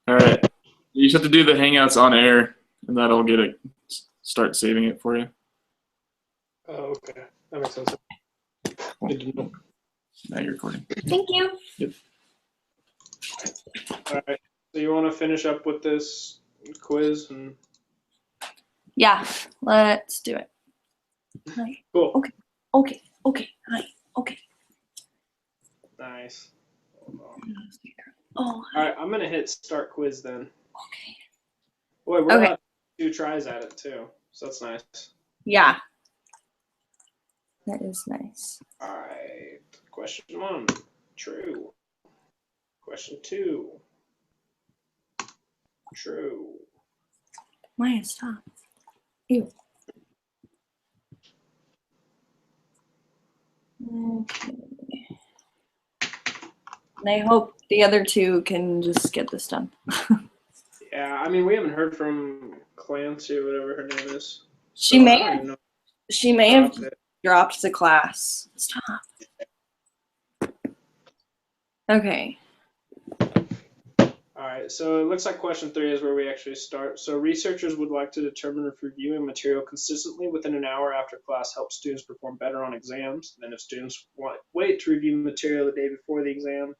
All right. You just have to do the Hangouts on air, and that'll start saving it for you. Oh, okay. That makes sense. Good to know. Now you're recording. Thank you. Yep. All right. So you want to finish up with this quiz? And Yeah, let's do it. Hi. cool. Okay. Hi. Okay. Nice. Oh. All right. I'm gonna hit start quiz then. Okay. Boy, we're Okay. at 2 tries at it too, so that's nice. Yeah. That is nice. All right. Question 1, true. Question 2, true. Maya, stop. Ew. Okay. And I hope the other two can just get this done. Yeah, I mean, we haven't heard from Clancy or whatever her name is. She so may I don't have. even know She may have about it. dropped the class. Stop. Okay. All right, so it looks like question 3 is where we actually start. So researchers would like to determine if reviewing material consistently within an hour after class helps students perform better on exams than if students wait to review material the day before the exam.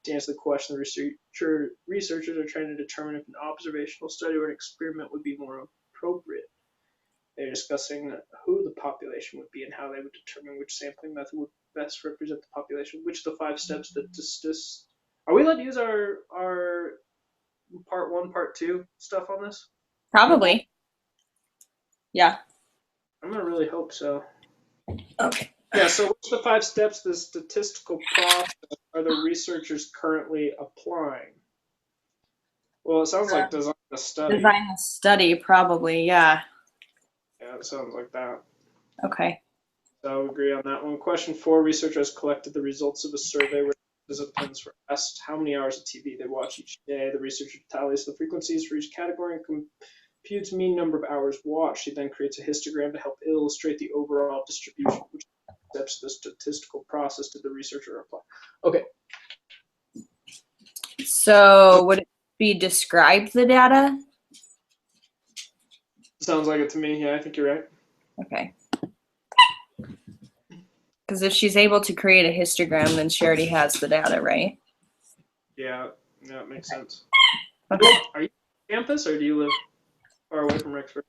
To answer the question, the researchers are trying to determine if an observational study or an experiment would be more appropriate. They're discussing who the population would be and how they would determine which sampling method would best represent the population. Which of the 5 steps that are we allowed to use our part 1, part 2 stuff on this? Probably. Yeah. I'm gonna really hope so. Okay. Yeah, so which of the 5 steps the statistical process are the researchers currently applying? Well, it sounds like design the study. Design the study, probably. Yeah. Yeah, it sounds like that. Okay. So I agree on that one. Question 4, researchers collected the results of a survey where participants were asked how many hours of TV they watch each day. The researcher tallies the frequencies for each category and computes mean number of hours watched. She then creates a histogram to help illustrate the overall distribution, which steps the statistical process did the researcher apply. Okay. So would it be describe the data? Sounds like it to me. Yeah, I think you're right. Okay. Because if she's able to create a histogram, then she already has the data, right? Yeah, it makes sense. Okay. Are you on campus or do you live far away from Rexford?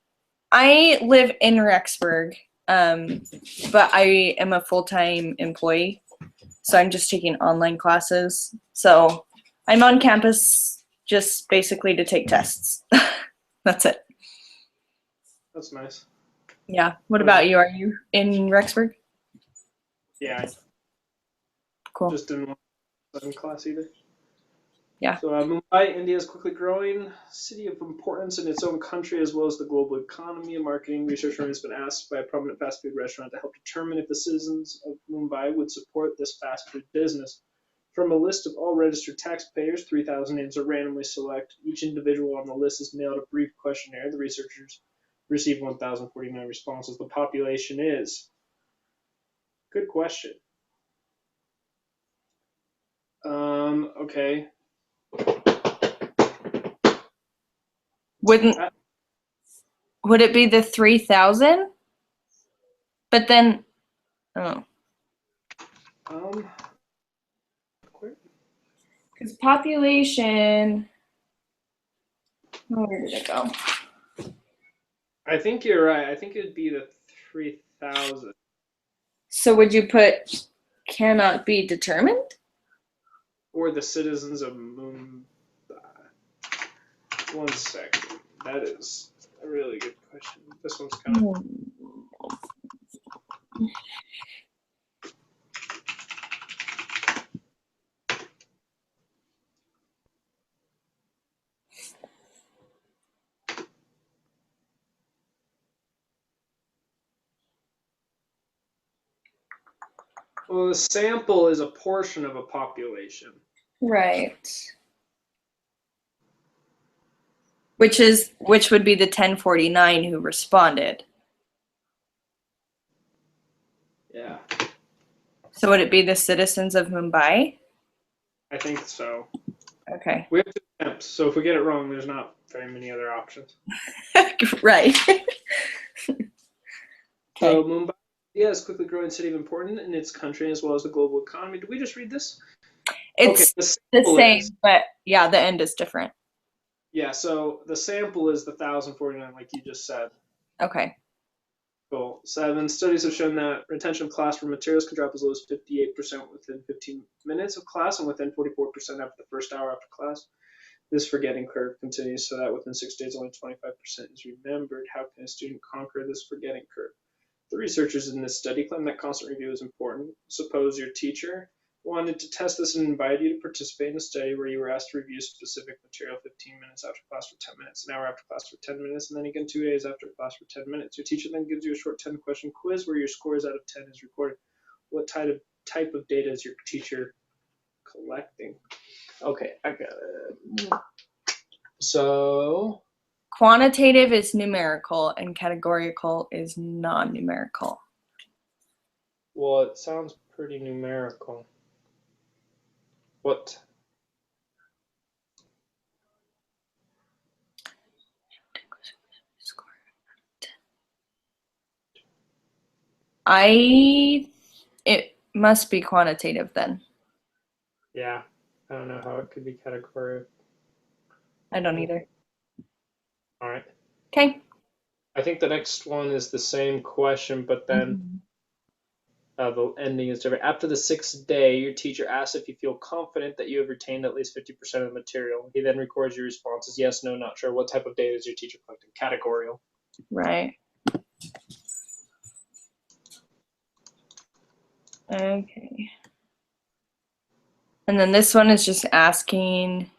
I live in Rexburg, but I am a full-time employee, so I'm just taking online classes. So I'm on campus just basically to take tests. That's it. That's nice. Yeah. What about you? Are you in Rexburg? Yeah, Cool. just didn't want to in class either. Yeah. So Mumbai, India is quickly growing city of importance in its own country as well as the global economy. A marketing researcher has been asked by a prominent fast food restaurant to help determine if the citizens of Mumbai would support this fast food business. From a list of all registered taxpayers, 3,000 names are randomly selected. Each individual on the list is mailed a brief questionnaire. The researchers received 1,049 responses. The population is. Good question. Okay. Would it be the 3,000? But then, oh. Because population, where did it go? I think you're right. I think it'd be the 3,000. So would you put cannot be determined? Or the citizens of Mumbai. 1 second. That is a really good question. This one's kind of. Well, the sample is a portion of a population. Right. Which would be the 1049 who responded. Yeah. So would it be the citizens of Mumbai? I think so. Okay. We have to Temps. So if we get it wrong, there's not very many other options. Right. So Mumbai, is a quickly growing city of importance in its country as well as the global economy. Did we just read this? It's the the sample same, is, but yeah, the end is different. yeah, so the sample is the 1,049, like you just said. Okay. Cool. 7, studies have shown that retention of classroom materials can drop as low as 58% within 15 minutes of class and within 44% after the first hour after class. This forgetting curve continues so that within 6 days only 25% is remembered. How can a student conquer this forgetting curve? The researchers in this study claim that constant review is important. Suppose your teacher wanted to test this and invited you to participate in a study where you were asked to review specific material 15 minutes after class for 10 minutes, an hour after class for 10 minutes, and then again 2 days after class for 10 minutes. Your teacher then gives you a short 10-question quiz where your scores out of 10 is recorded. What type of data is your teacher collecting? Okay, I got it. So Quantitative is numerical and categorical is non-numerical. well, it sounds pretty numerical. What? It must be quantitative then. Yeah, I don't know how it could be categorical. I don't either. All right. Okay. I think the next one is the same question, but then the ending is different. After the 6th day, your teacher asks if you feel confident that you have retained at least 50% of the material. He then records your responses. Yes, no, not sure. What type of data is your teacher collecting? Categorical. Right. Okay. And then this one is just asking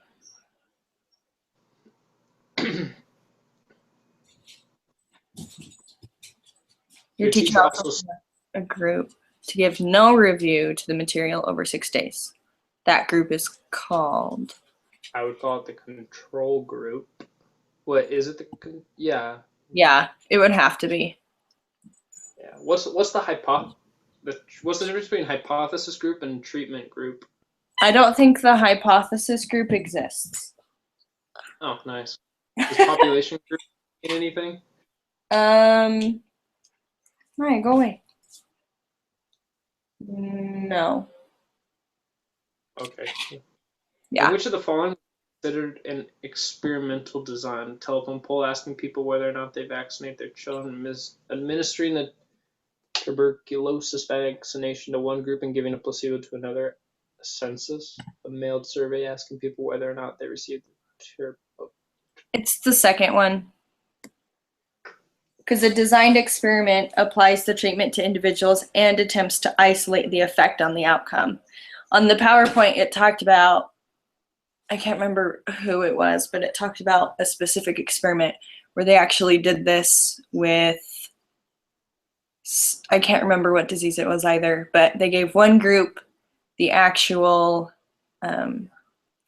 your teacher also a group to give no review to the material over 6 days. That group is called. I would call it the control group. What is it? Yeah. Yeah, it would have to be. Yeah. What's the what's the difference between hypothesis group and treatment group? I don't think the hypothesis group exists. Oh, nice. Is population group in anything? Alright, go away. No. Okay. Yeah. In which of the following is considered an experimental design? Telephone poll asking people whether or not they vaccinate their children, administering the tuberculosis vaccination to one group and giving a placebo to another. A census, a mailed survey asking people whether or not they received the It's the second one. Because a designed experiment applies the treatment to individuals and attempts to isolate the effect on the outcome. On the PowerPoint, it talked about, I can't remember who it was, but it talked about a specific experiment where they actually did this with, I can't remember what disease it was either, but they gave one group the actual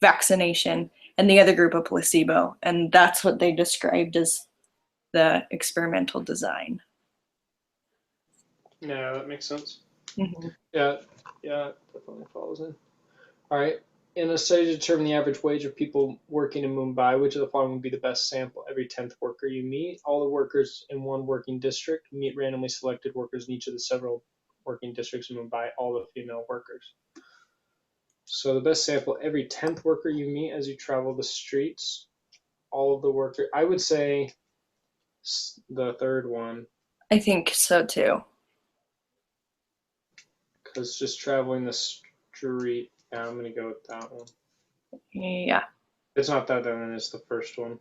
vaccination and the other group a placebo. And that's what they described as the experimental design. Yeah, that makes sense. Mm-hmm. Yeah, it definitely follows in. All right. In a study to determine the average wage of people working in Mumbai, which of the following would be the best sample? Every 10th worker you meet, all the workers in one working district, meet randomly selected workers in each of the several working districts in Mumbai, all the female workers. So the best sample, every 10th worker you meet as you travel the streets, all of the workers. I would say the third one. I think so too. Because just traveling the street, yeah, I'm going to go with that one. Yeah. It's not that then, it's the first one.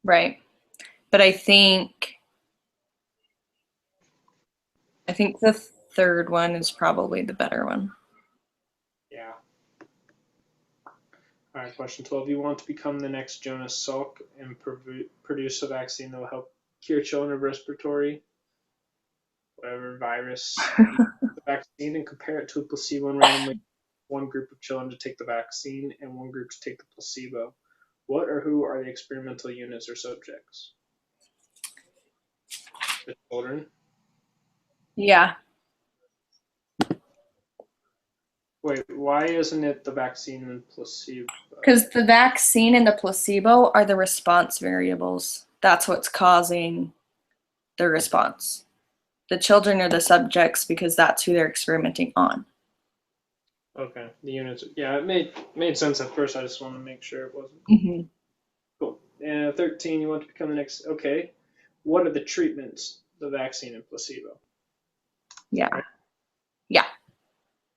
Right. But I think the third one is probably the better one. Yeah. All right, question 12. You want to become the next Jonas Salk and produce a vaccine that will help cure children of respiratory, whatever virus, the vaccine, and compare it to a placebo and randomly one group of children to take the vaccine and one group to take the placebo. What or who are the experimental units or subjects? The children. Yeah. Wait, why isn't it the vaccine and placebo? Because the vaccine and the placebo are the response variables. That's what's causing the response. The children are the subjects because that's who they're experimenting on. Okay, the units. Yeah, it made sense at first. I just want to make sure it wasn't. Mm-hmm. Cool. And 13, you want to become the next. Okay. What are the treatments? The vaccine and placebo. Yeah. Right. Yeah.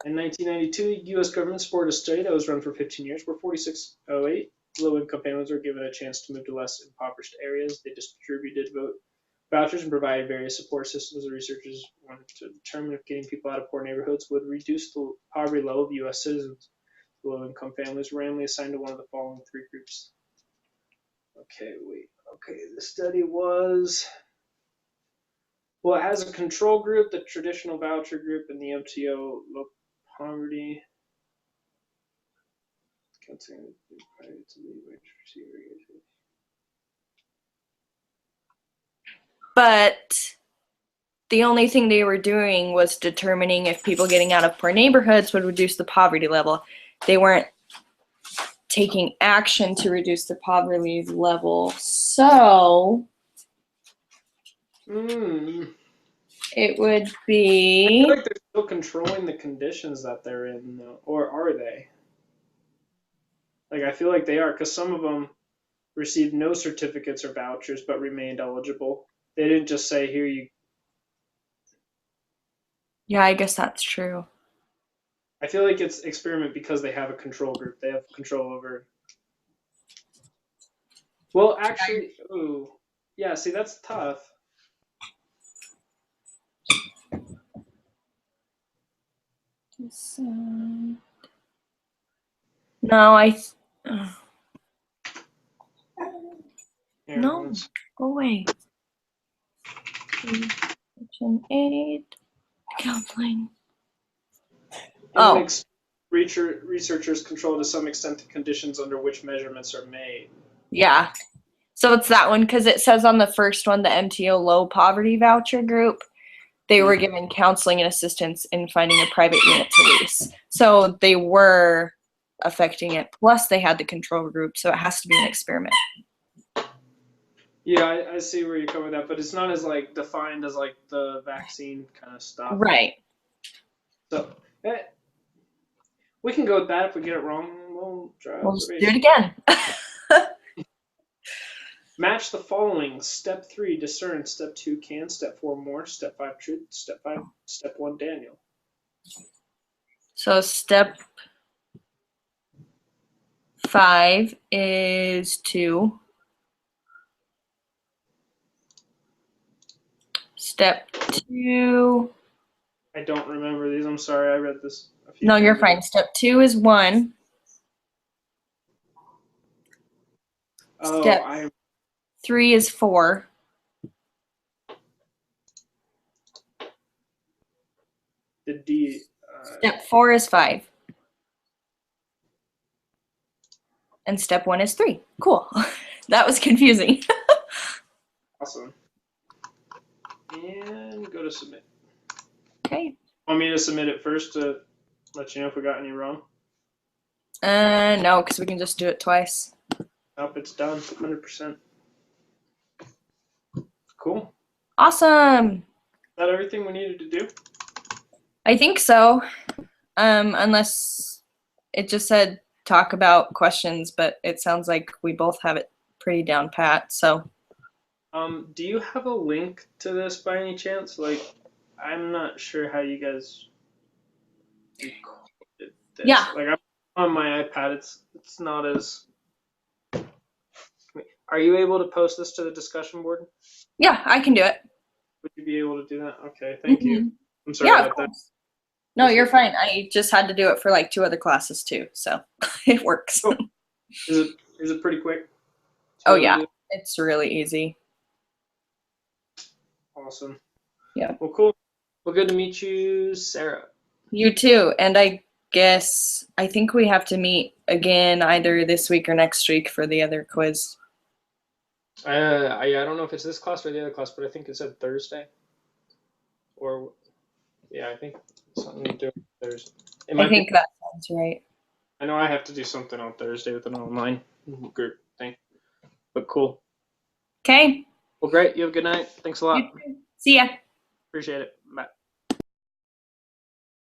In 1992, U.S. government supported a study that was run for 15 years where 4608 low-income families were given a chance to move to less impoverished areas. They distributed vouchers and provided various support systems. The researchers wanted to determine if getting people out of poor neighborhoods would reduce the poverty level of U.S. citizens. Low-income families were randomly assigned to one of the following three groups. Okay, wait. Okay, the study was... Well, it has a control group, the traditional voucher group, and the MTO low poverty. But the only thing they were doing was determining if people getting out of poor neighborhoods would reduce the poverty level. They weren't taking action to reduce the poverty level. So it would I be... feel like they're still controlling the conditions that they're in, though. Or are they? Like, I feel like they are, because some of them received no certificates or vouchers but remained eligible. They didn't just say, here you... Yeah, I guess that's true. I feel like it's experiment because they have a control group. They have control over... Well, actually, ooh. Yeah, see, that's tough. No, Here, no, let's- go away. Section 8, counseling. Oh, Researchers control to some extent the conditions under which measurements are made. yeah. So it's that one because it says on the first one, the MTO low poverty voucher group, they were given counseling and assistance in finding a private unit to lease. So they were affecting it. Plus they had the control group, so it has to be an experiment. Yeah, I see where you're coming with that, but it's not as like defined as like the vaccine kind of stuff. Right. So we can go with that. If we get it wrong, we'll try. We'll just do it again. Match the following. Step 3, discern. Step 2, can. Step 4, more. Step 5, truth. Step 1, Daniel. So step 5 is 2. Step 2. I don't remember these. I'm sorry. I read this a few No, times you're ago. fine. Step 2 is 1. Oh, Step 3 is 4. The D. Step 4 is 5. And step 1 is 3. Cool. That was confusing. Awesome. And go to submit. Okay. Want me to submit it first to let you know if we got any wrong? No, because we can just do it twice. Nope, it's done. 100%. Cool. Awesome. Is that everything we needed to do? I think so. Unless it just said talk about questions, but it sounds like we both have it pretty down pat. So Do you have a link to this by any chance? Like, I'm not sure how you guys recorded this. Yeah. Like, I'm on my iPad. It's not as. Are you able to post this to the discussion board? yeah, I can do it. Would you be able to do that? Okay, thank you. I'm sorry Yeah, of about that. course. No, you're fine. I just had to do it for like 2 other classes too, so it works. Cool. Is it pretty quick? Oh yeah, it's really easy. Awesome. Yeah. Well, cool. Well, good to meet you, Sarah. You too. And I think we have to meet again either this week or next week for the other quiz. I don't know if it's this class or the other class, but I think it said Thursday. Or, yeah, I think something to do with Thursday. It I might think be, that sounds right. I know I have to do something on Thursday with an online group thing, but cool. Okay. Well, great. You have a good night. Thanks a lot. See ya. Appreciate it. Bye.